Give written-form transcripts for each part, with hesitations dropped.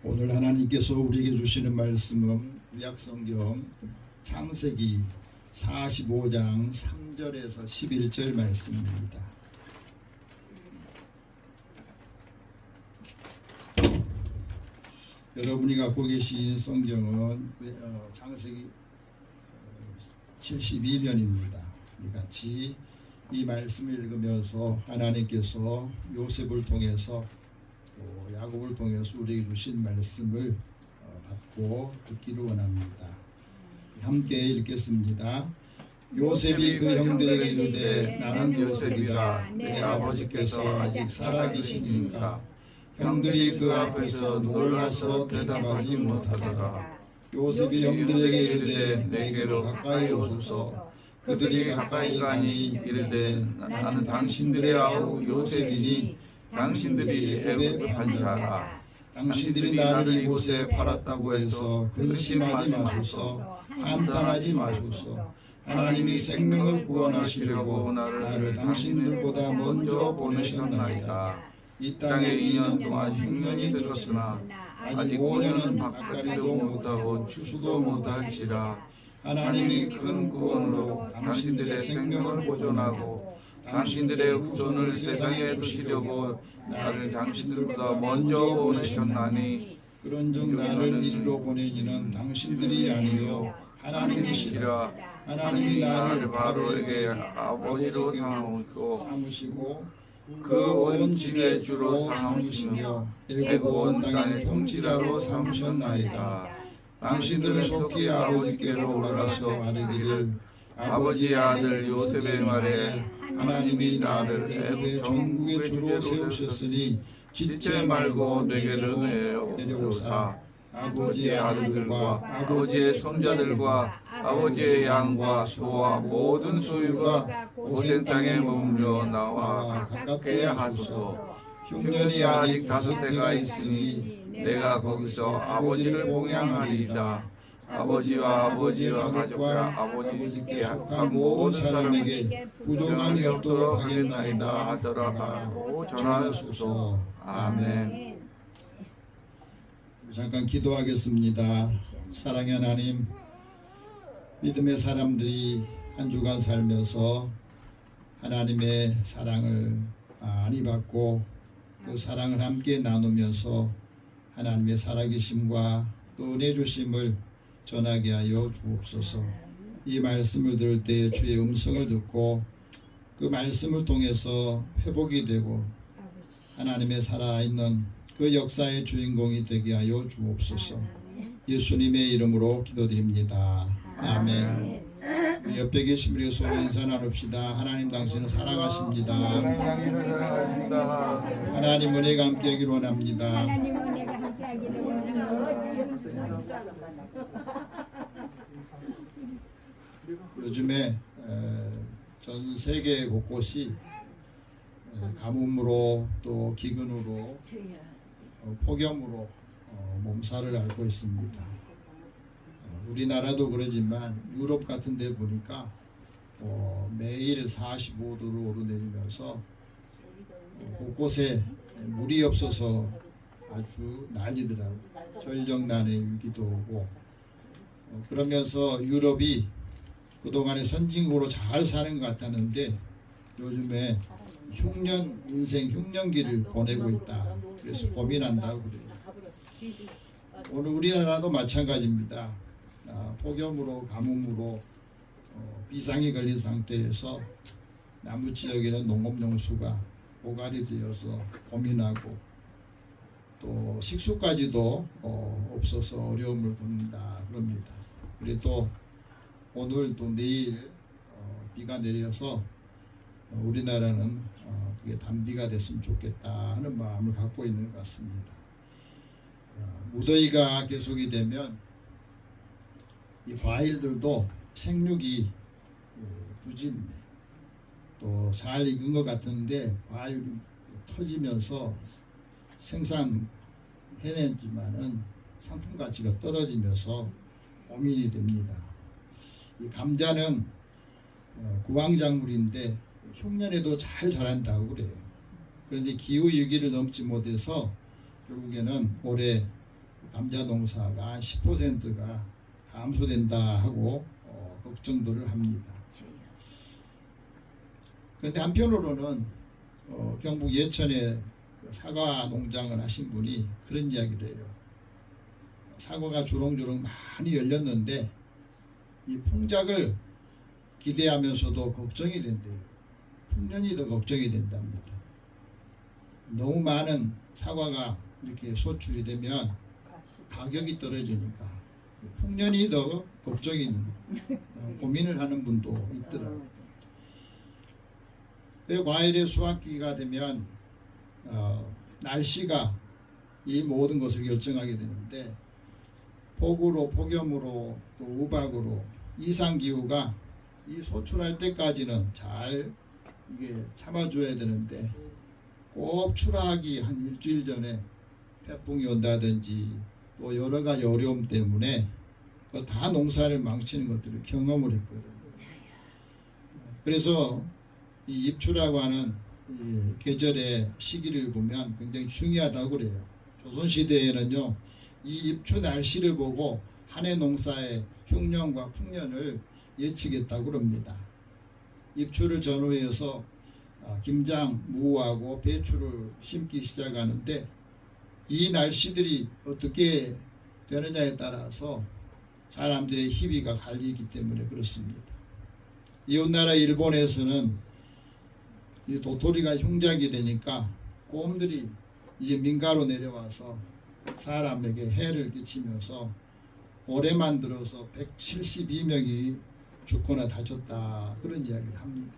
오늘 하나님께서 우리에게 주시는 말씀은 구약성경 창세기 45장 3절에서 11절 말씀입니다. 여러분이 갖고 계신 성경은 창세기 72면입니다. 우리 같이 이 말씀을 읽으면서 하나님께서 요셉을 통해서 또 야곱을 통해서 우리에게 주신 말씀을 받고 듣기를 원합니다. 함께 읽겠습니다. 요셉이 그 형들에게 이르되 나는 요셉이라 내 아버지께서 아직 살아계시니까 형들이 그 앞에서 놀라서 대답하지 못하더라. 요셉이 형들에게 이르되 내게로 가까이 오소서. 그들이 가까이 가니 이르되 나는 당신들의 아우 요셉이니 당신들이 애굽한 자라. 당신들이 나를 이곳에 팔았다고 해서 근심하지 마소서. 한탄하지 마소서. 하나님이 생명을 구원하시려고 나를 당신들보다 먼저 보내셨나이다. 이 땅에 2년 동안 흉년이 들었으나 아직 5년은 밭갈이도 못하고 추수도 못할지라. 하나님이 큰 구원으로 당신들의 생명을 보존하고 당신들의 후손을 세상에 두시려고 나를 당신들보다 먼저 보내셨나니 그런즉 나를 이리로 보내니는 당신들이 아니요 하나님이시라. 하나님이 나를 바로에게 아버지로 삼으시고 그 온 집의 주로 삼으시며 애굽 온 땅의 통치자로 삼으셨나이다. 당신들은 속히 아버지께로 올라가서 아뢰기를 아버지의 아들 요셉의 말에 하나님이 나를 애굽의 전국의 주로 세우셨으니 짓지 말고 내게로 내려오사 아버지의 아들들과 아버지의 손자들과 아버지의 양과 소와 모든 소유가 고센 땅에 머물러 나와 가깝게 하소서. 흉년이 아직 5해가 있으니 내가 거기서 아버지를 봉양하리이다. 아버지와 가족과 아버지께 속한 모든 사람에게 부족함이 없도록 하겠나이다 하더라. 전하소서. 아멘. 잠깐 기도하겠습니다. 사랑의 하나님, 믿음의 사람들이 한 주간 살면서 하나님의 사랑을 많이 받고 그 사랑을 함께 나누면서 하나님의 살아계심과 또 은혜 주심을 전하게 하여 주옵소서. 이 말씀을 들을 때 주의 음성을 듣고 그 말씀을 통해서 회복이 되고 하나님의 살아있는 그 역사의 주인공이 되게 하여 주옵소서. 예수님의 이름으로 기도드립니다. 아멘. 옆에 계신 우리 서로 인사 나눕시다. 하나님 당신을 사랑하십니다. 하나님 은혜가 함께하기를 원합니다. 요즘에 전 세계 곳곳이 가뭄으로 또 기근으로 폭염으로 몸살을 앓고 있습니다. 우리나라도 그러지만 유럽 같은 데 보니까 매일 45도를 오르내리면서 곳곳에 물이 없어서 아주 난리더라고요. 전력난의 위기도 오고 그러면서 유럽이 그동안에 선진국으로 잘 사는 것 같았는데 요즘에 인생 흉년기를 보내고 있다. 그래서 고민한다고 그래요. 오늘 우리나라도 마찬가지입니다. 폭염으로 가뭄으로 비상이 걸린 상태에서 남부 지역에는 농업용수가 고갈이 되어서 고민하고 또 식수까지도 없어서 어려움을 겪는다 그럽니다. 그리고 또 오늘 또 내일 비가 내려서 우리나라는 그게 단비가 됐으면 좋겠다 하는 마음을 갖고 있는 것 같습니다. 무더위가 계속이 되면 이 과일들도 생육이 부진해 또 잘 익은 것 같은데 과일이 터지면서 생산해내지만은 상품 가치가 떨어지면서 고민이 됩니다. 이 감자는 구황작물인데 흉년에도 잘 자란다고 그래요. 그런데 기후 위기를 넘지 못해서 결국에는 올해 감자 농사가 10%가 감소된다 하고 걱정들을 합니다. 그런데 한편으로는 경북 예천에 그 사과 농장을 하신 분이 그런 이야기를 해요. 사과가 주렁주렁 많이 열렸는데 이 풍작을 기대하면서도 걱정이 된대요. 풍년이 더 걱정이 된답니다. 너무 많은 사과가 이렇게 소출이 되면 가격이 떨어지니까 풍년이 더 걱정이 고민을 하는 분도 있더라고요. 과일의 수확기가 되면 날씨가 이 모든 것을 결정하게 되는데 폭우로 폭염으로 또 우박으로 이상기후가 이 소출할 때까지는 잘 이게 참아줘야 되는데 꼭 출하하기 한 일주일 전에 태풍이 온다든지 또 여러 가지 어려움 때문에 다 농사를 망치는 것들을 경험을 했거든요. 그래서 이 입추라고 하는 이 계절의 시기를 보면 굉장히 중요하다고 그래요. 조선시대에는요, 이 입추 날씨를 보고 한 해 농사의 흉년과 풍년을 예측했다고 합니다. 입추를 전후해서 김장, 무하고 배추를 심기 시작하는데 이 날씨들이 어떻게 되느냐에 따라서 사람들의 희비가 갈리기 때문에 그렇습니다. 이웃나라 일본에서는 이 도토리가 흉작이 되니까 곰들이 이제 민가로 내려와서 사람에게 해를 끼치면서 올해만 들어서 172명이 죽거나 다쳤다 그런 이야기를 합니다.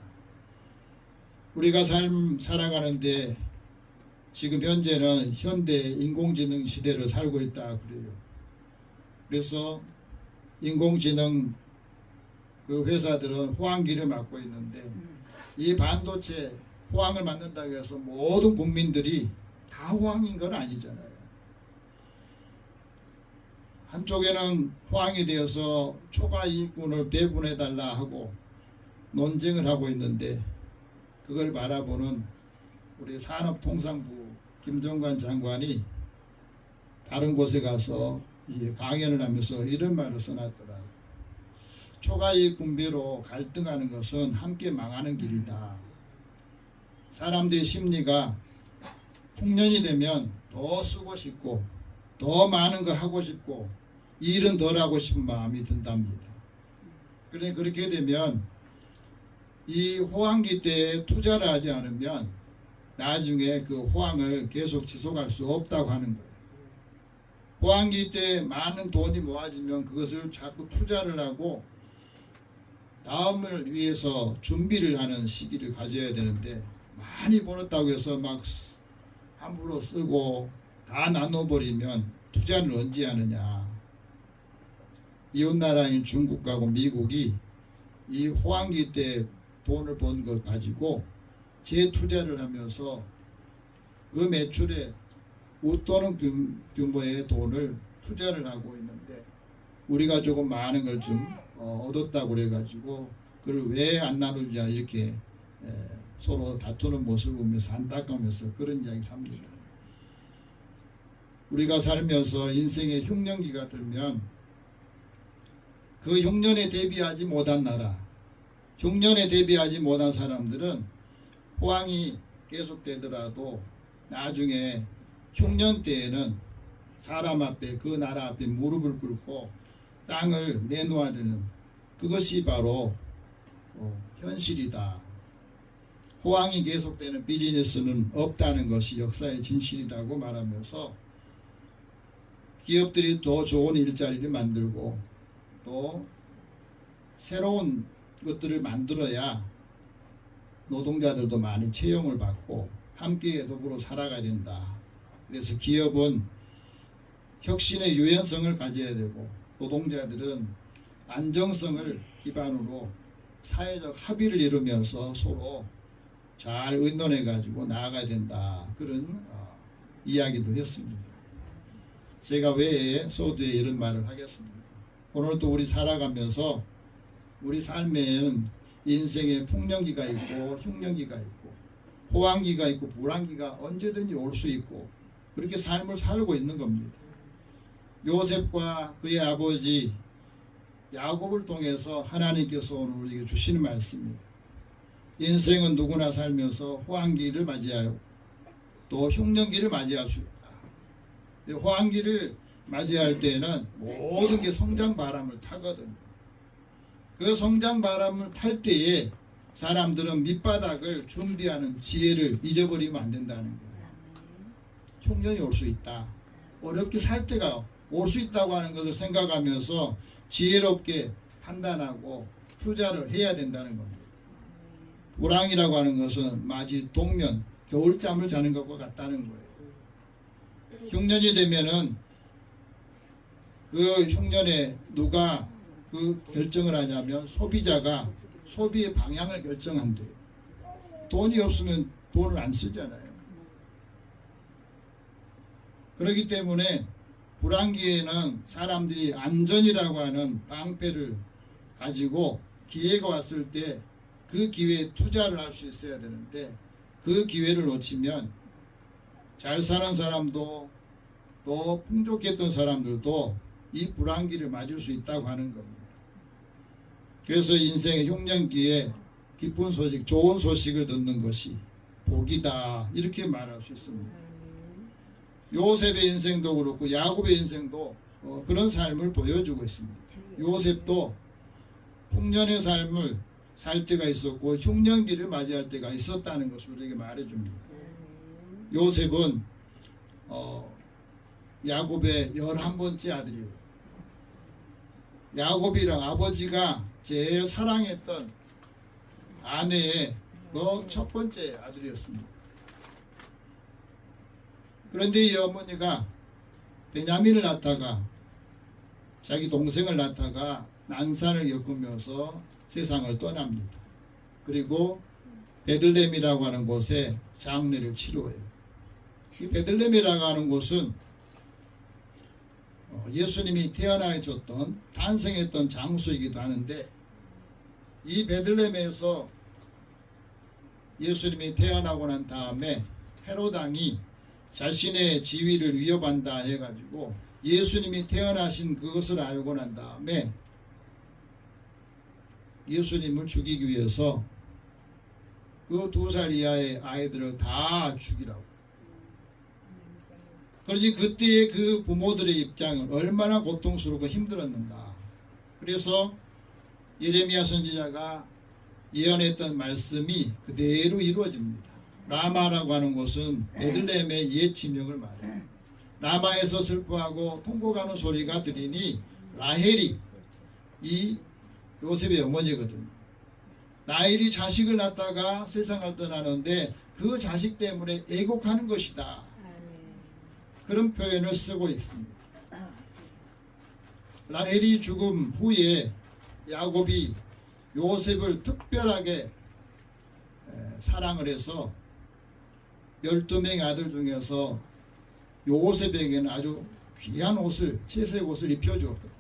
우리가 살아가는데 지금 현재는 현대 인공지능 시대를 살고 있다 그래요. 그래서 인공지능 그 회사들은 호황기를 맡고 있는데 이 반도체 호황을 만든다고 해서 모든 국민들이 다 호황인 건 아니잖아요. 한쪽에는 호황이 되어서 초과 이익분을 배분해달라 하고 논쟁을 하고 있는데 그걸 바라보는 우리 산업통상부 김정관 장관이 다른 곳에 가서 강연을 하면서 이런 말을 써놨더라고요. 초과이익 분배로 갈등하는 것은 함께 망하는 길이다. 사람들의 심리가 풍년이 되면 더 쓰고 싶고 더 많은 걸 하고 싶고 일은 덜 하고 싶은 마음이 든답니다. 그런데 그렇게 되면 이 호황기 때에 투자를 하지 않으면 나중에 그 호황을 계속 지속할 수 없다고 하는 거예요. 호황기 때 많은 돈이 모아지면 그것을 자꾸 투자를 하고 다음을 위해서 준비를 하는 시기를 가져야 되는데 많이 벌었다고 해서 막 함부로 쓰고 다 나눠버리면 투자를 언제 하느냐. 이웃나라인 중국하고 미국이 이 호황기 때 돈을 번 것 가지고 재투자를 하면서 그 매출에 웃도는 규모의 돈을 투자를 하고 있는데 우리가 조금 많은 걸 좀 얻었다고 그래가지고 그걸 왜 안 나누냐 이렇게 서로 다투는 모습을 보면서 안타까우면서 그런 이야기를 합니다. 우리가 살면서 인생의 흉년기가 들면 그 흉년에 대비하지 못한 나라, 흉년에 대비하지 못한 사람들은 호황이 계속되더라도 나중에 흉년 때에는 사람 앞에 그 나라 앞에 무릎을 꿇고 땅을 내놓아야 되는 그것이 바로 현실이다. 호황이 계속되는 비즈니스는 없다는 것이 역사의 진실이라고 말하면서 기업들이 더 좋은 일자리를 만들고 또 새로운 것들을 만들어야 노동자들도 많이 채용을 받고 함께 더불어 살아가야 된다. 그래서 기업은 혁신의 유연성을 가져야 되고 노동자들은 안정성을 기반으로 사회적 합의를 이루면서 서로 잘 의논해 가지고 나아가야 된다. 그런 이야기도 했습니다. 제가 왜 서두에 이런 말을 하겠습니까? 오늘도 우리 살아가면서 우리 삶에는 인생의 풍년기가 있고 흉년기가 있고 호황기가 있고 불황기가 언제든지 올 수 있고 그렇게 삶을 살고 있는 겁니다. 요셉과 그의 아버지 야곱을 통해서 하나님께서 오늘 우리에게 주시는 말씀이에요. 인생은 누구나 살면서 호황기를 맞이하고 또 흉년기를 맞이할 수 있다. 호황기를 맞이할 때는 모든 게 성장 바람을 타거든요. 그 성장 바람을 탈 때에 사람들은 밑바닥을 준비하는 지혜를 잊어버리면 안 된다는 거예요. 흉년이 올 수 있다. 어렵게 살 때가 올 수 있다고 하는 것을 생각하면서 지혜롭게 판단하고 투자를 해야 된다는 겁니다. 불황이라고 하는 것은 마치 동면, 겨울잠을 자는 것과 같다는 거예요. 흉년이 되면은 그 흉년에 누가 그 결정을 하냐면 소비자가 소비의 방향을 결정한대요. 돈이 없으면 돈을 안 쓰잖아요. 그렇기 때문에 불황기에는 사람들이 안전이라고 하는 방패를 가지고 기회가 왔을 때 그 기회에 투자를 할 수 있어야 되는데 그 기회를 놓치면 잘 사는 사람도 또 풍족했던 사람들도 이 불황기를 맞을 수 있다고 하는 겁니다. 그래서 인생의 흉년기에 기쁜 소식, 좋은 소식을 듣는 것이 복이다 이렇게 말할 수 있습니다. 요셉의 인생도 그렇고 야곱의 인생도 그런 삶을 보여주고 있습니다. 요셉도 풍년의 삶을 살 때가 있었고 흉년기를 맞이할 때가 있었다는 것을 우리에게 말해줍니다. 요셉은 야곱의 11번째 아들이에요. 야곱이랑 아버지가 제일 사랑했던 아내의 첫 번째 아들이었습니다. 그런데 이 어머니가 베냐민을 낳다가 자기 동생을 낳다가 난산을 겪으면서 세상을 떠납니다. 그리고 베들레헴이라고 하는 곳에 장례를 치루해요. 이 베들레헴이라고 하는 곳은 예수님이 태어나셨던 탄생했던 장소이기도 하는데 이 베들레헴에서 예수님이 태어나고 난 다음에 헤롯 왕이 자신의 지위를 위협한다 해가지고 예수님이 태어나신 그것을 알고 난 다음에 예수님을 죽이기 위해서 그 2살 이하의 아이들을 다 죽이라고. 그러지 그때의 그 부모들의 입장은 얼마나 고통스럽고 힘들었는가. 그래서 예레미야 선지자가 예언했던 말씀이 그대로 이루어집니다. 라마라고 하는 곳은 베들레헴의 옛 지명을 말해요. 라마에서 슬퍼하고 통곡하는 소리가 들리니 라헬이 이 요셉의 어머니거든요. 라헬이 자식을 낳다가 세상을 떠나는데 그 자식 때문에 애곡하는 것이다. 그런 표현을 쓰고 있습니다. 라헬이 죽음 후에 야곱이 요셉을 특별하게 사랑을 해서 12명의 아들 중에서 요셉에게는 아주 귀한 옷을, 채색 옷을 입혀주었거든요.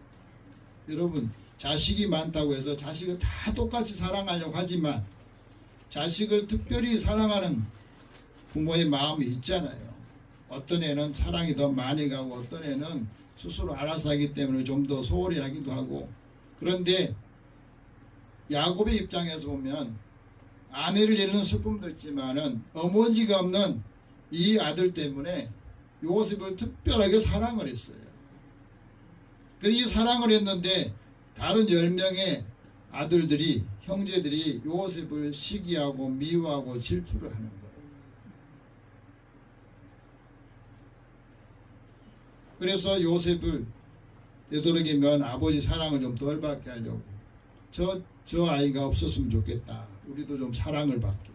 여러분, 자식이 많다고 해서 자식을 다 똑같이 사랑하려고 하지만 자식을 특별히 사랑하는 부모의 마음이 있잖아요. 어떤 애는 사랑이 더 많이 가고 어떤 애는 스스로 알아서 하기 때문에 좀 더 소홀히 하기도 하고. 그런데 야곱의 입장에서 보면 아내를 잃는 슬픔도 있지만은 어머니가 없는 이 아들 때문에 요셉을 특별하게 사랑을 했어요. 이 사랑을 했는데 다른 10명의 아들들이, 형제들이 요셉을 시기하고 미워하고 질투를 하는 거예요. 그래서 요셉을 되도록이면 아버지 사랑을 좀 덜 받게 하려고 저 아이가 없었으면 좋겠다. 우리도 좀 사랑을 받게.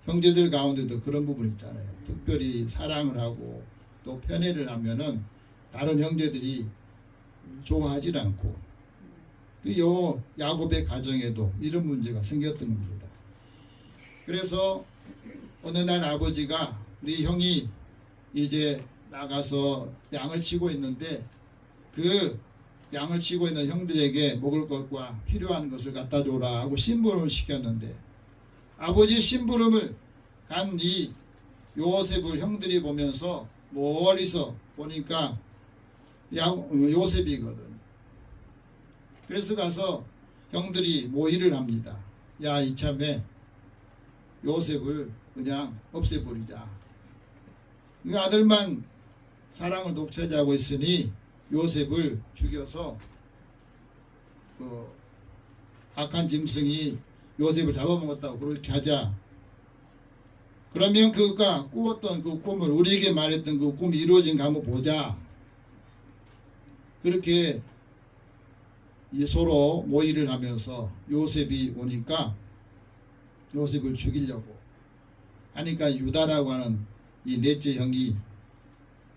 형제들 가운데도 그런 부분 있잖아요. 특별히 사랑을 하고 또 편애를 하면은 다른 형제들이 좋아하지 않고. 요 야곱의 가정에도 이런 문제가 생겼던 겁니다. 그래서 어느 날 아버지가 네 형이 이제 나가서 양을 치고 있는데 그 양을 치고 있는 형들에게 먹을 것과 필요한 것을 갖다 줘라 하고 심부름을 시켰는데 아버지 심부름을 간 이 요셉을 형들이 보면서 멀리서 보니까 요셉이거든. 그래서 가서 형들이 모의를 합니다. 야, 이참에 요셉을 그냥 없애버리자. 그 아들만 사랑을 독차지하고 있으니 요셉을 죽여서 그 악한 짐승이 요셉을 잡아먹었다고 그렇게 하자. 그러면 그가 꾸었던 그 꿈을, 우리에게 말했던 그 꿈이 이루어진가 한번 보자. 그렇게 서로 모의를 하면서 요셉이 오니까 요셉을 죽이려고 하니까 유다라고 하는 이 넷째 형이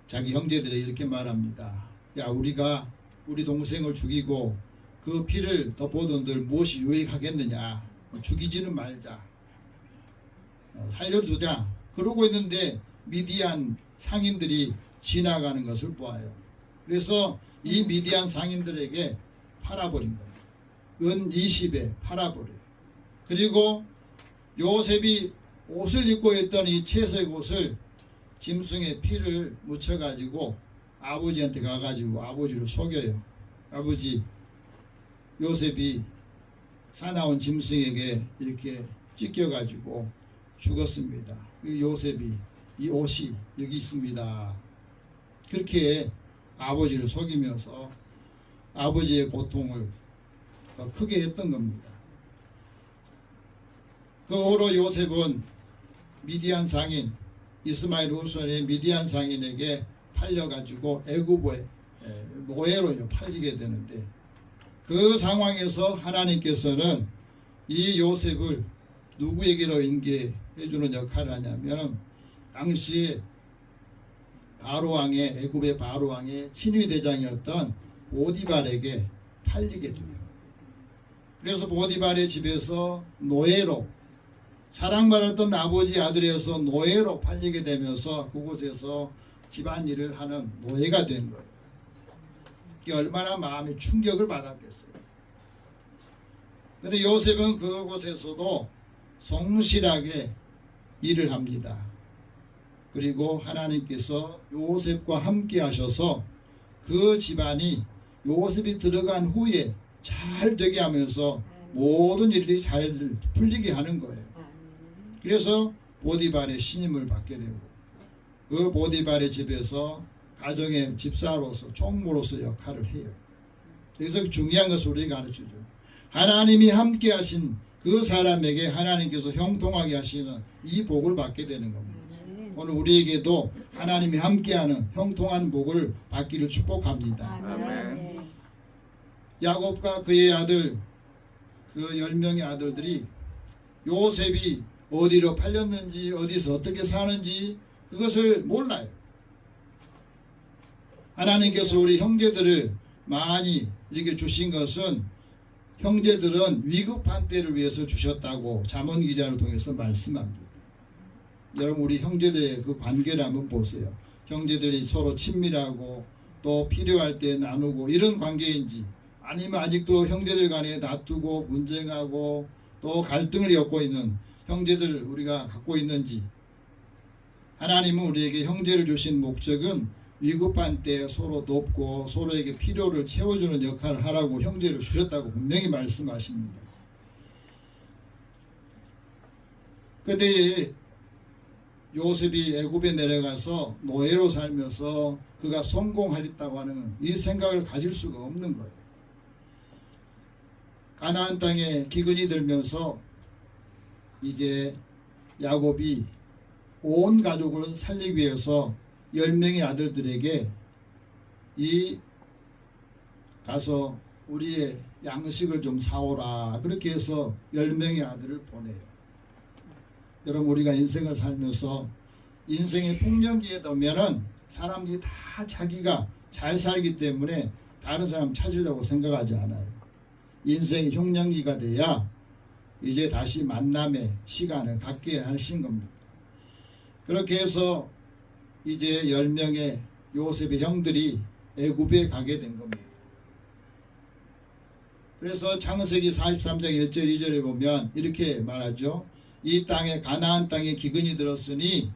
자기 형제들에게 이렇게 말합니다. 야, 우리가 우리 동생을 죽이고 그 피를 덮어둔들 무엇이 유익하겠느냐. 죽이지는 말자. 살려두자. 그러고 있는데 미디안 상인들이 지나가는 것을 보아요. 그래서 이 미디안 상인들에게 팔아버린 거예요. 은 20에 팔아버려요. 그리고 요셉이 옷을 입고 있던 이 채색 옷을 짐승의 피를 묻혀가지고 아버지한테 가가지고 아버지를 속여요. 아버지, 요셉이 사나운 짐승에게 이렇게 찢겨가지고 죽었습니다. 요셉이 이 옷이 여기 있습니다. 그렇게 아버지를 속이면서 아버지의 고통을 더 크게 했던 겁니다. 그 후로 요셉은 미디안 상인, 이스마엘 후손의 미디안 상인에게 팔려가지고 애굽의 노예로 팔리게 되는데, 그 상황에서 하나님께서는 이 요셉을 누구에게로 인계해주는 역할을 하냐면, 당시에 바로왕의, 애굽의 바로왕의 친위대장이었던 보디발에게 팔리게 돼요. 그래서 보디발의 집에서 노예로, 사랑받았던 아버지 아들에서 노예로 팔리게 되면서 그곳에서 집안일을 하는 노예가 된 거예요. 이게 얼마나 마음의 충격을 받았겠어요. 그런데 요셉은 그곳에서도 성실하게 일을 합니다. 그리고 하나님께서 요셉과 함께 하셔서 그 집안이 요셉이 들어간 후에 잘 되게 하면서 모든 일들이 잘 풀리게 하는 거예요. 그래서 보디발의 신임을 받게 되고, 그 보디발의 집에서 가정의 집사로서, 총무로서 역할을 해요. 여기서 중요한 것을 우리가 가르쳐줘요. 하나님이 함께 하신 그 사람에게 하나님께서 형통하게 하시는 이 복을 받게 되는 겁니다. 오늘 우리에게도 하나님이 함께하는 형통한 복을 받기를 축복합니다. 아멘. 야곱과 그의 아들, 그 10명의 아들들이 요셉이 어디로 팔렸는지, 어디서 어떻게 사는지 그것을 몰라요. 하나님께서 우리 형제들을 많이 이렇게 주신 것은, 형제들은 위급한 때를 위해서 주셨다고 잠언 기자를 통해서 말씀합니다. 여러분, 우리 형제들의 그 관계를 한번 보세요. 형제들이 서로 친밀하고 또 필요할 때 나누고 이런 관계인지, 아니면 아직도 형제들 간에 다투고 분쟁하고 또 갈등을 엮고 있는 형제들 우리가 갖고 있는지. 하나님은 우리에게 형제를 주신 목적은 위급한 때 서로 돕고 서로에게 필요를 채워주는 역할을 하라고 형제를 주셨다고 분명히 말씀하십니다. 그런데 요셉이 애굽에 내려가서 노예로 살면서 그가 성공하겠다고 하는 이 생각을 가질 수가 없는 거예요. 가나안 땅에 기근이 들면서 이제 야곱이 온 가족을 살리기 위해서 10명의 아들들에게 이 가서 우리의 양식을 좀 사오라, 그렇게 해서 10명의 아들을 보내요. 여러분, 우리가 인생을 살면서 인생의 풍년기에 되면은 사람들이 다 자기가 잘 살기 때문에 다른 사람 찾으려고 생각하지 않아요. 인생이 흉년기가 돼야 이제 다시 만남의 시간을 갖게 하신 겁니다. 그렇게 해서 이제 10명의 요셉의 형들이 애굽에 가게 된 겁니다. 그래서 창세기 43장 1절 2절에 보면 이렇게 말하죠. 이 땅에, 가나안 땅에 기근이 들었으니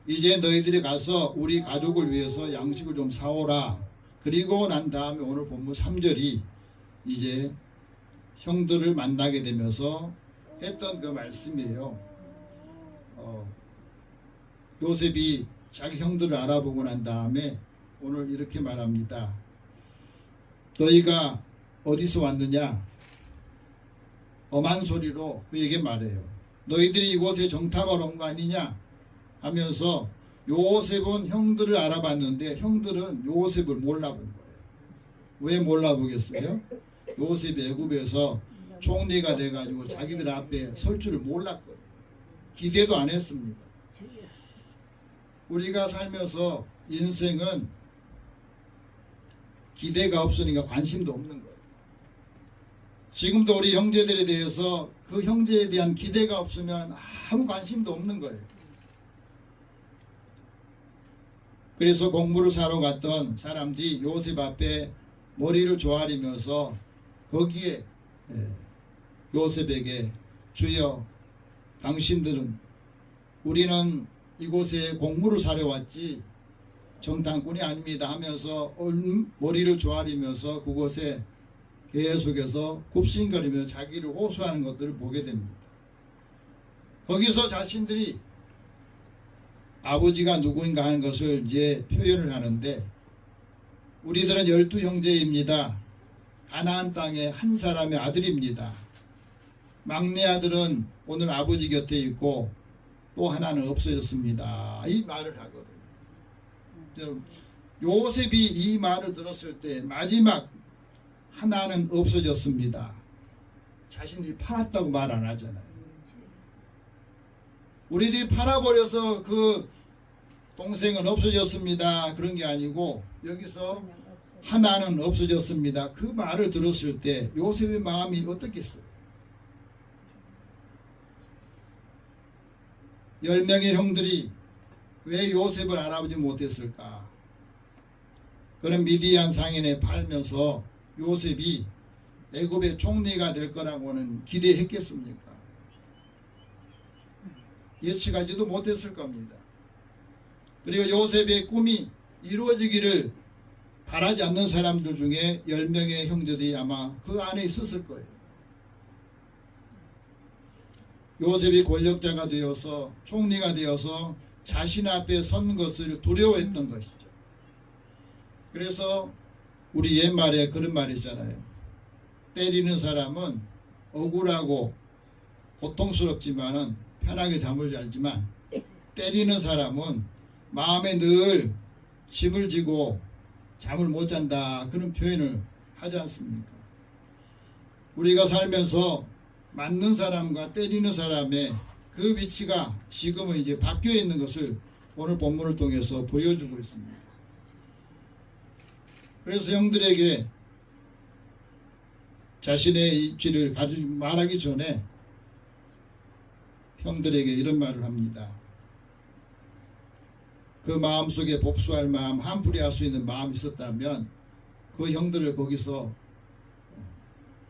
이제 너희들이 가서 우리 가족을 위해서 양식을 좀 사오라. 그리고 난 다음에 오늘 본문 3절이 이제 형들을 만나게 되면서 했던 그 말씀이에요. 요셉이 자기 형들을 알아보고 난 다음에 오늘 이렇게 말합니다. 너희가 어디서 왔느냐? 엄한 소리로 그에게 말해요. 너희들이 이곳에 정탐하러 온 거 아니냐? 하면서 요셉은 형들을 알아봤는데 형들은 요셉을 몰라본 거예요. 왜 몰라보겠어요? 요셉이 애굽에서 총리가 돼가지고 자기들 앞에 설 줄을 몰랐거든요. 기대도 안 했습니다. 우리가 살면서 인생은 기대가 없으니까 관심도 없는 거예요. 지금도 우리 형제들에 대해서 그 형제에 대한 기대가 없으면 아무 관심도 없는 거예요. 그래서 공부를 사러 갔던 사람들이 요셉 앞에 머리를 조아리면서 거기에 요셉에게 주여 당신들은 우리는 이곳에 공부를 사러 왔지 정탐꾼이 아닙니다 하면서 머리를 조아리면서 그곳에 계속해서 굽신거리며 자기를 호소하는 것들을 보게 됩니다. 거기서 자신들이 아버지가 누구인가 하는 것을 이제 표현을 하는데 우리들은 12형제입니다. 가나안 땅의 한 사람의 아들입니다. 막내 아들은 오늘 아버지 곁에 있고 또 하나는 없어졌습니다. 이 말을 하거든요. 요셉이 이 말을 들었을 때 마지막 하나는 없어졌습니다. 자신이 팔았다고 말 안 하잖아요. 우리들이 팔아버려서 그 동생은 없어졌습니다. 그런 게 아니고 여기서 하나는 없어졌습니다. 그 말을 들었을 때 요셉의 마음이 어떻겠어요? 10명의 형들이 왜 요셉을 알아보지 못했을까? 그는 미디안 상인에 팔면서 요셉이 애굽의 총리가 될 거라고는 기대했겠습니까? 예측하지도 못했을 겁니다. 그리고 요셉의 꿈이 이루어지기를 바라지 않는 사람들 중에 10명의 형제들이 아마 그 안에 있었을 거예요. 요셉이 권력자가 되어서 총리가 되어서 자신 앞에 선 것을 두려워했던 것이죠. 그래서 우리 옛말에 그런 말이 있잖아요. 때리는 사람은 억울하고 고통스럽지만은 편하게 잠을 자지만 때리는 사람은 마음에 늘 짐을 지고 잠을 못 잔다 그런 표현을 하지 않습니까? 우리가 살면서 맞는 사람과 때리는 사람의 그 위치가 지금은 이제 바뀌어 있는 것을 오늘 본문을 통해서 보여주고 있습니다. 그래서 형들에게 자신의 입지를 말하기 전에 형들에게 이런 말을 합니다. 그 마음속에 복수할 마음, 한풀이 할 수 있는 마음이 있었다면 그 형들을 거기서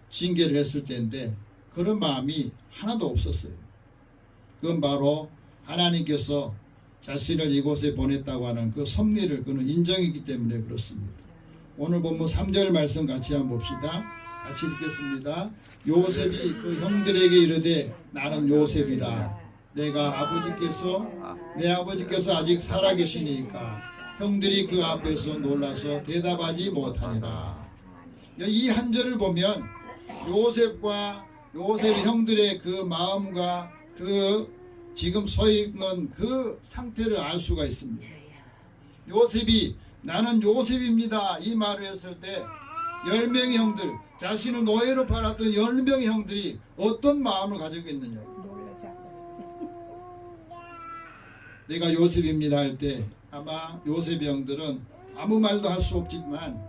징계를 했을 때인데 그런 마음이 하나도 없었어요. 그건 바로 하나님께서 자신을 이곳에 보냈다고 하는 그 섭리를 그는 인정했기 때문에 그렇습니다. 오늘 본문 3절 말씀 같이 한번 봅시다. 같이 읽겠습니다. 요셉이 그 형들에게 이르되 나는 요셉이라 내 아버지께서 아직 살아계시니까 형들이 그 앞에서 놀라서 대답하지 못하니라. 이 한 절을 보면 요셉의 형들의 그 마음과 그 지금 서 있는 그 상태를 알 수가 있습니다. 요셉이 나는 요셉입니다 이 말을 했을 때 10명의 형들, 자신을 노예로 팔았던 10명의 형들이 어떤 마음을 가지고 있느냐. 내가 요셉입니다 할 때 아마 요셉의 형들은 아무 말도 할 수 없지만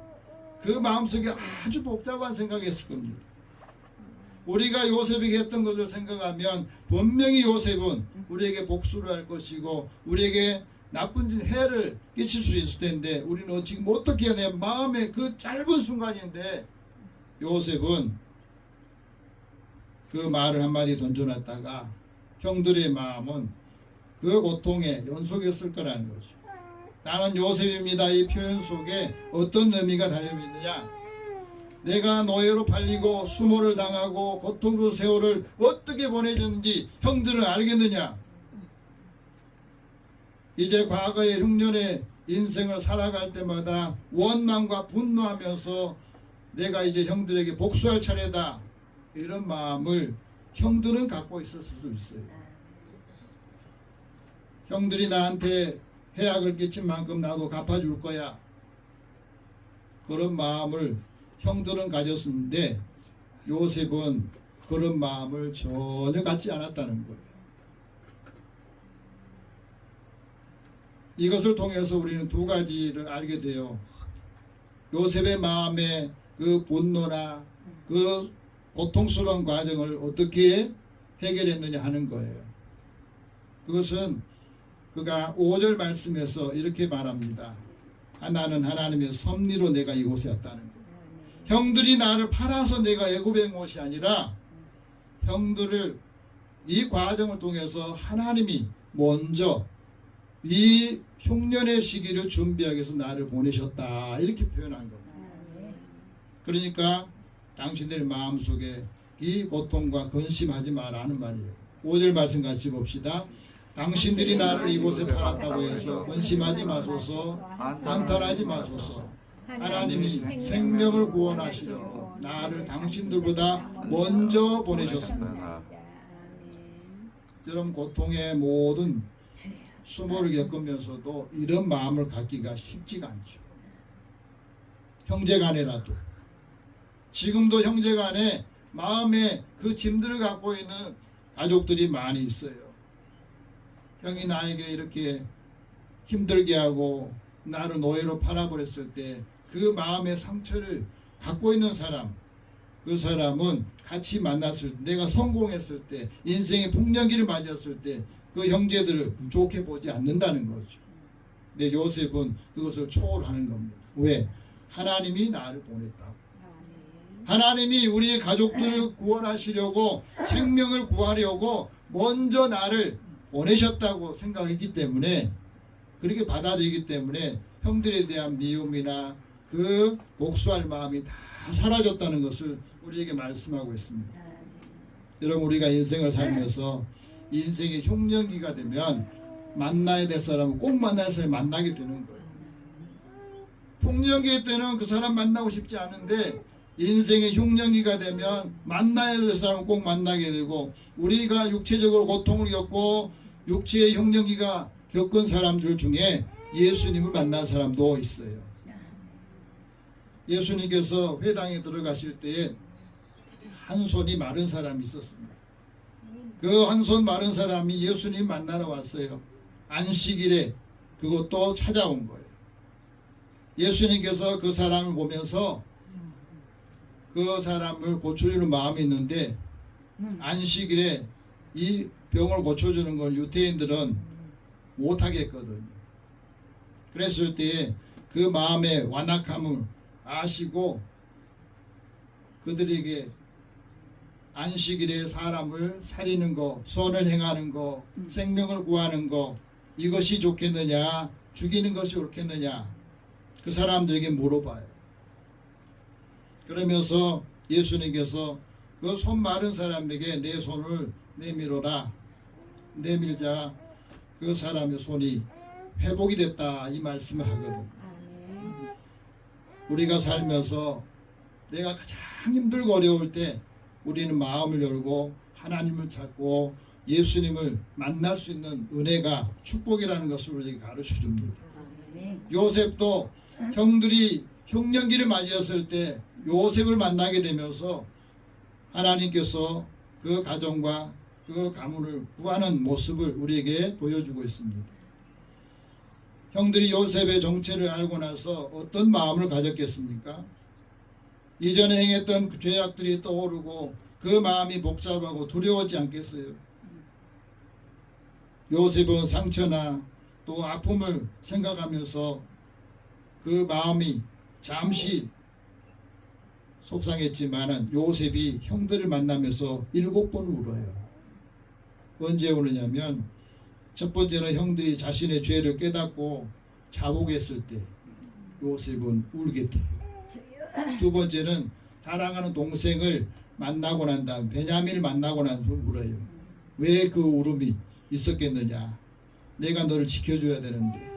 그 마음속에 아주 복잡한 생각이 있을 겁니다. 우리가 요셉에게 했던 것을 생각하면 분명히 요셉은 우리에게 복수를 할 것이고 우리에게 나쁜 해를 끼칠 수 있을 텐데 우리는 지금 어떻게 내 마음의 그 짧은 순간인데 요셉은 그 말을 한마디 던져놨다가 형들의 마음은 그 고통에 연속했을 거라는 거죠. 나는 요셉입니다. 이 표현 속에 어떤 의미가 달려있느냐? 내가 노예로 팔리고 수모를 당하고 고통스러운 세월을 어떻게 보내줬는지 형들은 알겠느냐? 이제 과거의 흉년의 인생을 살아갈 때마다 원망과 분노하면서 내가 이제 형들에게 복수할 차례다, 이런 마음을 형들은 갖고 있었을 수 있어요. 형들이 나한테 해악을 끼친 만큼 나도 갚아줄 거야, 그런 마음을 형들은 가졌는데 요셉은 그런 마음을 전혀 갖지 않았다는 거예요. 이것을 통해서 우리는 두 가지를 알게 돼요. 요셉의 마음에 그 분노나 그 고통스러운 과정을 어떻게 해결했느냐 하는 거예요. 그것은 그가 5절 말씀에서 이렇게 말합니다. 나는 하나님의 섭리로 내가 이곳에 왔다는 거예요. 형들이 나를 팔아서 내가 애굽에 온 것이 아니라 형들을 이 과정을 통해서 하나님이 먼저 이 흉년의 시기를 준비하기 위해서 나를 보내셨다, 이렇게 표현한 겁니다. 그러니까 당신들 마음속에 이 고통과 근심하지 마라는 말이에요. 5절 말씀 같이 봅시다. 당신들이 나를 이곳에 팔았다고 해서 근심하지 마소서, 한탄하지 마소서. 하나님이 생명을 구원하시려고 나를 당신들보다 먼저 보내셨습니다. 여러분, 고통의 모든 수모를 겪으면서도 이런 마음을 갖기가 쉽지가 않죠. 형제간에라도, 지금도 형제간에 마음에 그 짐들을 갖고 있는 가족들이 많이 있어요. 형이 나에게 이렇게 힘들게 하고 나를 노예로 팔아버렸을 때 그 마음의 상처를 갖고 있는 사람, 그 사람은 같이 만났을 때, 내가 성공했을 때, 인생의 풍년기를 맞이했을 때 그 형제들을 좋게 보지 않는다는 거죠. 근데 요셉은 그것을 초월하는 겁니다. 왜? 하나님이 나를 보냈다고. 하나님이 우리의 가족들을 구원하시려고, 생명을 구하려고 먼저 나를 보내셨다고 생각했기 때문에, 그렇게 받아들이기 때문에 형들에 대한 미움이나 그 복수할 마음이 다 사라졌다는 것을 우리에게 말씀하고 있습니다. 여러분, 우리가 인생을 살면서 인생의 흉년기가 되면 만나야 될 사람은 꼭 만날 사람을 만나게 되는 거예요. 풍년기 때는 그 사람 만나고 싶지 않은데 인생의 흉년기가 되면 만나야 될 사람은 꼭 만나게 되고, 우리가 육체적으로 고통을 겪고 육체의 흉년기가 겪은 사람들 중에 예수님을 만난 사람도 있어요. 예수님께서 회당에 들어가실 때에 한 손이 마른 사람이 있었습니다. 그 한 손 마른 사람이 예수님 만나러 왔어요. 안식일에 그것도 찾아온 거예요. 예수님께서 그 사람을 보면서 그 사람을 고쳐주는 마음이 있는데, 안식일에 이 병을 고쳐주는 걸 유대인들은 못하겠거든요. 그랬을 때에 그 마음의 완악함을 아시고 그들에게 안식일에 사람을 살리는 거, 선을 행하는 거, 생명을 구하는 거, 이것이 좋겠느냐, 죽이는 것이 옳겠느냐, 그 사람들에게 물어봐요. 그러면서 예수님께서 그 손 마른 사람에게 내 손을 내밀어라, 내밀자 그 사람의 손이 회복이 됐다, 이 말씀을 하거든. 우리가 살면서 내가 가장 힘들고 어려울 때 우리는 마음을 열고 하나님을 찾고 예수님을 만날 수 있는 은혜가 축복이라는 것을 우리에게 가르쳐 줍니다. 요셉도 형들이 흉년기를 맞이했을 때 요셉을 만나게 되면서 하나님께서 그 가정과 그 가문을 구하는 모습을 우리에게 보여주고 있습니다. 형들이 요셉의 정체를 알고 나서 어떤 마음을 가졌겠습니까? 이전에 행했던 그 죄악들이 떠오르고 그 마음이 복잡하고 두려워하지 않겠어요? 요셉은 상처나 또 아픔을 생각하면서 그 마음이 잠시 속상했지만은 요셉이 형들을 만나면서 7번 울어요. 언제 우느냐면, 첫 번째는 형들이 자신의 죄를 깨닫고 자복했을 때 요셉은 울게 돼요. 두 번째는 사랑하는 동생을 만나고 난 다음 베냐민을 만나고 난 후에 울어요. 왜 그 울음이 있었겠느냐. 내가 너를 지켜줘야 되는데,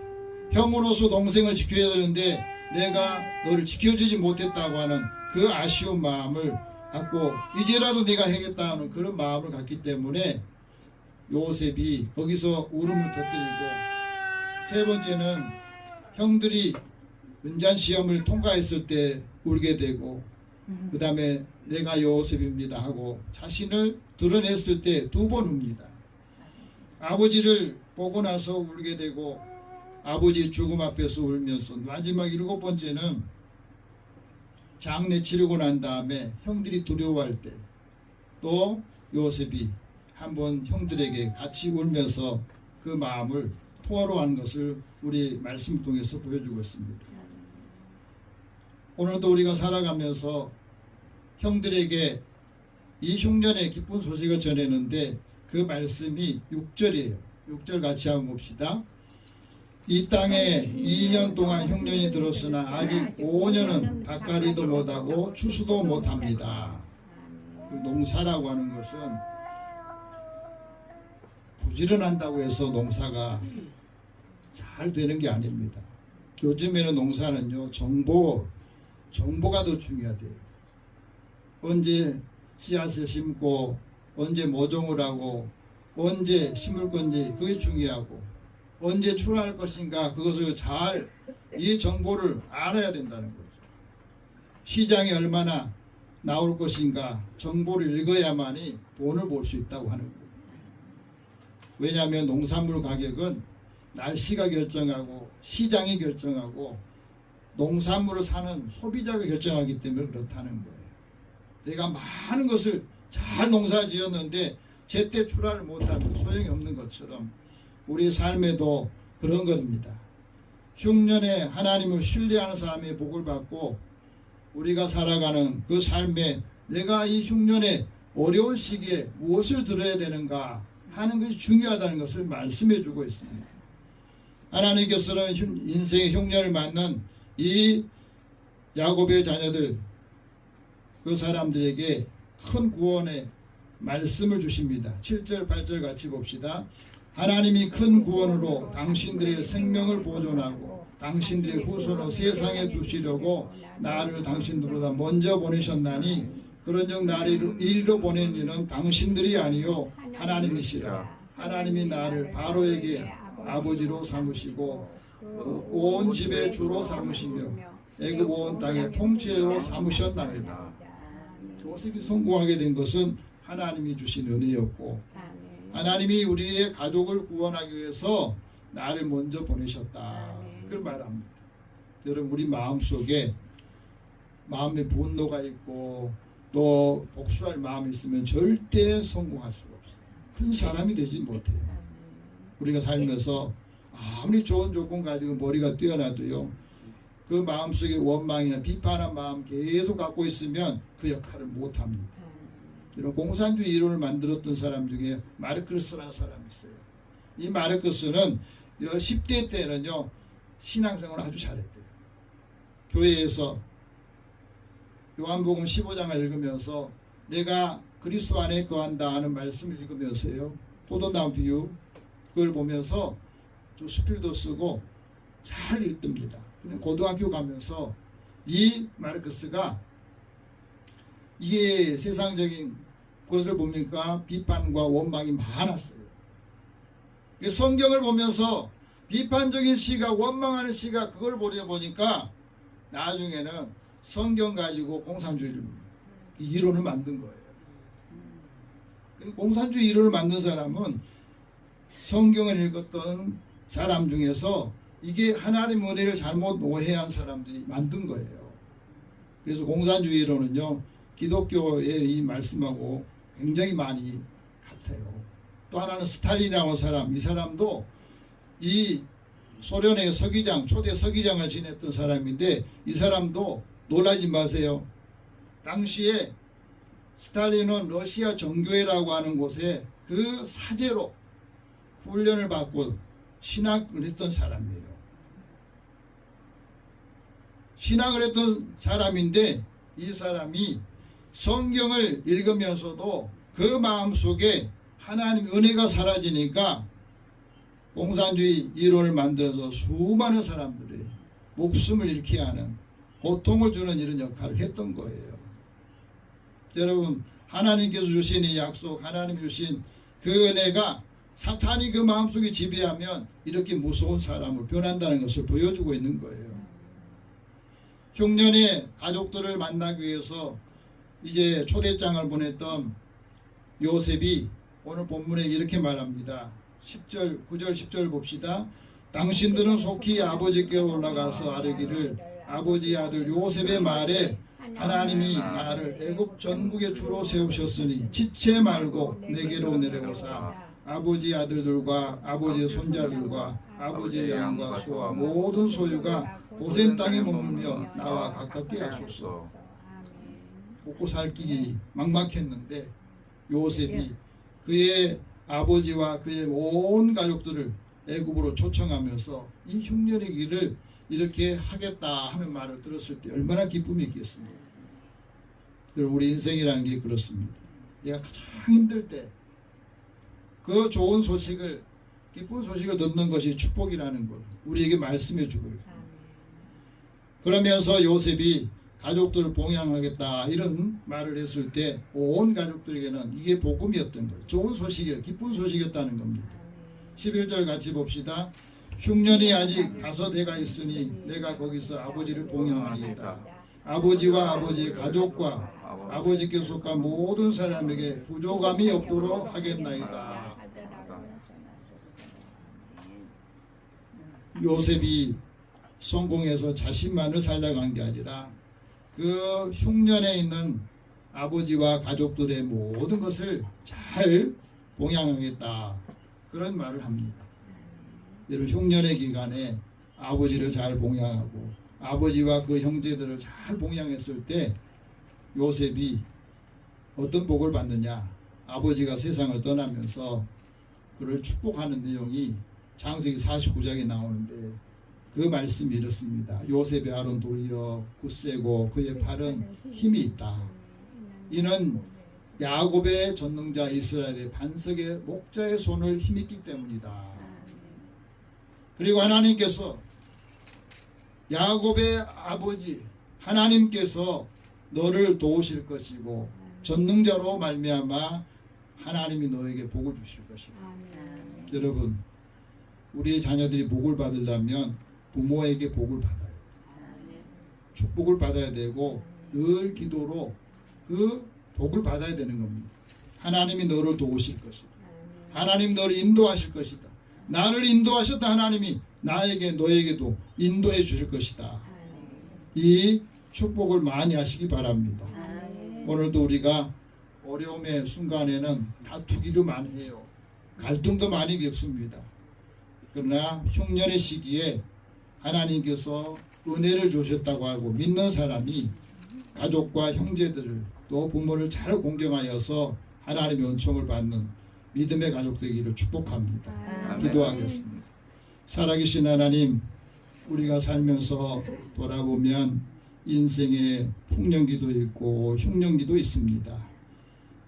형으로서 동생을 지켜야 되는데 내가 너를 지켜주지 못했다고 하는 그 아쉬운 마음을 갖고 이제라도 내가 해야겠다 하는 그런 마음을 갖기 때문에 요셉이 거기서 울음을 터뜨리고, 세 번째는 형들이 은잔시험을 통과했을 때 울게 되고, 그 다음에 내가 요셉입니다 하고 자신을 드러냈을 때 두 번 웁니다. 아버지를 보고 나서 울게 되고 아버지 죽음 앞에서 울면서, 마지막 일곱 번째는 장례 치르고 난 다음에 형들이 두려워할 때 또 요셉이 한번 형들에게 같이 울면서 그 마음을 토로한 것을 우리 말씀 통해서 보여주고 있습니다. 오늘도 우리가 살아가면서 형들에게 이 흉년의 기쁜 소식을 전했는데 그 말씀이 6절이에요. 6절 같이 한번 봅시다. 이 땅에 2년 동안 흉년이 들었으나 아직 5년은 밭갈이도 못하고 추수도 못합니다. 농사라고 하는 것은 부지런한다고 해서 농사가 잘 되는 게 아닙니다. 요즘에는 농사는요, 정보가 더 중요하대요. 언제 씨앗을 심고 언제 모종을 하고 언제 심을 건지 그게 중요하고, 언제 출하할 것인가 그것을 잘 이 정보를 알아야 된다는 거죠. 시장에 얼마나 나올 것인가 정보를 읽어야만이 돈을 벌 수 있다고 하는 거예요. 왜냐하면 농산물 가격은 날씨가 결정하고 시장이 결정하고 농산물을 사는 소비자가 결정하기 때문에 그렇다는 거예요. 내가 많은 것을 잘 농사 지었는데 제때 출하를 못하면 소용이 없는 것처럼 우리 삶에도 그런 겁니다. 흉년에 하나님을 신뢰하는 사람의 복을 받고 우리가 살아가는 그 삶에 내가 이 흉년에 어려운 시기에 무엇을 들어야 되는가 하는 것이 중요하다는 것을 말씀해 주고 있습니다. 하나님께서는 인생의 흉년을 맞는 이 야곱의 자녀들, 그 사람들에게 큰 구원의 말씀을 주십니다. 7절 8절 같이 봅시다. 하나님이 큰 구원으로 당신들의 생명을 보존하고 당신들의 후손을 세상에 두시려고 나를 당신들보다 먼저 보내셨나니, 그런즉 나를 이리로 보낸 이는 당신들이 아니요 하나님이시라. 하나님이 나를 바로에게 아버지로 삼으시고 온 집의 주로 삼으시며 애굽 온 땅의 통치자로 삼으셨나이다. 요셉이 성공하게 된 것은 하나님이 주신 은혜였고, 하나님이 우리의 가족을 구원하기 위해서 나를 먼저 보내셨다, 그걸 말합니다. 여러분, 우리 마음속에 마음에 분노가 있고 또 복수할 마음이 있으면 절대 성공할 수가 없어요. 큰 사람이 되지 못해요. 우리가 살면서 아무리 좋은 조건 가지고 머리가 뛰어나도요, 그 마음속에 원망이나 비판한 마음 계속 갖고 있으면 그 역할을 못합니다. 이런 공산주의 이론을 만들었던 사람 중에 마르크스라는 사람이 있어요. 이 마르크스는 10대 때는요 신앙생활을 아주 잘했대요. 교회에서 요한복음 15장을 읽으면서 내가 그리스도 안에 거한다 하는 말씀을 읽으면서요, 포도나무 비유 그걸 보면서 좀 수필도 쓰고 잘 읽습니다. 고등학교 가면서 이 마르크스가 이게 세상적인 것을 보니까 비판과 원망이 많았어요. 성경을 보면서 비판적인 시각, 원망하는 시각, 그걸 보니까 나중에는 성경 가지고 공산주의를 이론을 만든 거예요. 공산주의 이론을 만든 사람은 성경을 읽었던 사람 중에서 이게 하나님 은혜를 잘못 오해한 사람들이 만든 거예요. 그래서 공산주의 이론은요 기독교의 이 말씀하고 굉장히 많이 같아요. 또 하나는 스탈린이라는 사람, 이 사람도 이 소련의 서기장, 초대 서기장을 지냈던 사람인데, 이 사람도 놀라지 마세요. 당시에 스탈린은 러시아 정교회라고 하는 곳에 그 사제로 훈련을 받고 신학을 했던 사람이에요. 신학을 했던 사람인데 이 사람이 성경을 읽으면서도 그 마음속에 하나님 은혜가 사라지니까 공산주의 이론을 만들어서 수많은 사람들이 목숨을 잃게 하는 고통을 주는 이런 역할을 했던 거예요. 여러분, 하나님께서 주신 이 약속, 하나님 주신 그 은혜가 사탄이 그 마음속에 지배하면 이렇게 무서운 사람으로 변한다는 것을 보여주고 있는 거예요. 흉년의 가족들을 만나기 위해서 이제 초대장을 보냈던 요셉이 오늘 본문에 이렇게 말합니다. 10절, 9절, 10절 봅시다. 당신들은 속히 아버지께로 올라가서 아뢰기를 아버지의 아들 요셉의 말에 하나님이 나를 애굽 전국의 주로 세우셨으니 지체 말고 내게로 내려오사 아버지의 아들들과 아버지의 손자들과 아버지의 양과 소와 모든 소유가 고센 땅에 머물며 나와 가깝게 하소서. 먹고 살기 막막했는데 요셉이 그의 아버지와 그의 온 가족들을 애굽으로 초청하면서 이 흉년의 길을 이렇게 하겠다 하는 말을 들었을 때 얼마나 기쁨이 있겠습니까? 우리 인생이라는 게 그렇습니다. 내가 가장 힘들 때 그 좋은 소식을, 기쁜 소식을 듣는 것이 축복이라는 걸 우리에게 말씀해 주고요. 그러면서 요셉이 가족들을 봉양하겠다 이런 말을 했을 때 온 가족들에게는 이게 복음이었던 거예요. 좋은 소식이에요. 기쁜 소식이었다는 겁니다. 11절 같이 봅시다. 흉년이 아직 5해가 있으니 내가 거기서 아버지를 봉양하리이다. 아버지와 아버지의 가족과 아버지께 속한 모든 사람에게 부족함이 없도록 하겠나이다. 요셉이 성공해서 자신만을 살려간 게 아니라 그 흉년에 있는 아버지와 가족들의 모든 것을 잘 봉양하겠다 그런 말을 합니다. 여러분, 흉년의 기간에 아버지를 잘 봉양하고 아버지와 그 형제들을 잘 봉양했을 때 요셉이 어떤 복을 받느냐, 아버지가 세상을 떠나면서 그를 축복하는 내용이 창세기 49장에 나오는데 그 말씀이 이렇습니다. 요셉의 알은 돌이어 굳세고 그의 팔은 힘이 있다. 이는 야곱의 전능자 이스라엘의 반석의 목자의 손을 힘있기 때문이다. 그리고 하나님께서 야곱의 아버지 하나님께서 너를 도우실 것이고 전능자로 말미암아 하나님이 너에게 복을 주실 것이다. 여러분, 우리의 자녀들이 복을 받으려면 부모에게 복을 받아요. 축복을 받아야 되고 늘 기도로 그 복을 받아야 되는 겁니다. 하나님이 너를 도우실 것이다. 하나님 너를 인도하실 것이다. 나를 인도하셨다. 하나님이 나에게 너에게도 인도해 주실 것이다. 이 축복을 많이 하시기 바랍니다. 오늘도 우리가 어려움의 순간에는 다투기를 많이 해요. 갈등도 많이 겪습니다. 그러나 흉년의 시기에 하나님께서 은혜를 주셨다고 하고 믿는 사람이 가족과 형제들을 또 부모를 잘 공경하여서 하나님의 은총을 받는 믿음의 가족 되기를 축복합니다. 기도하겠습니다. 살아계신 하나님, 우리가 살면서 돌아보면 인생에 풍년기도 있고 흉년기도 있습니다.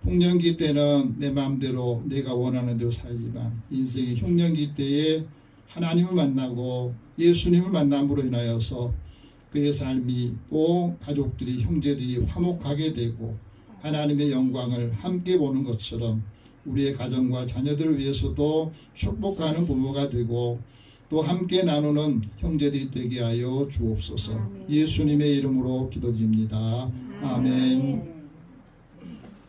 풍년기 때는 내 마음대로 내가 원하는 대로 살지만 인생의 흉년기 때에 하나님을 만나고 예수님을 만남으로 인하여서 그의 삶이 또 가족들이 형제들이 화목하게 되고 하나님의 영광을 함께 보는 것처럼 우리의 가정과 자녀들을 위해서도 축복하는 부모가 되고 또 함께 나누는 형제들이 되게 하여 주옵소서. 예수님의 이름으로 기도드립니다. 아멘.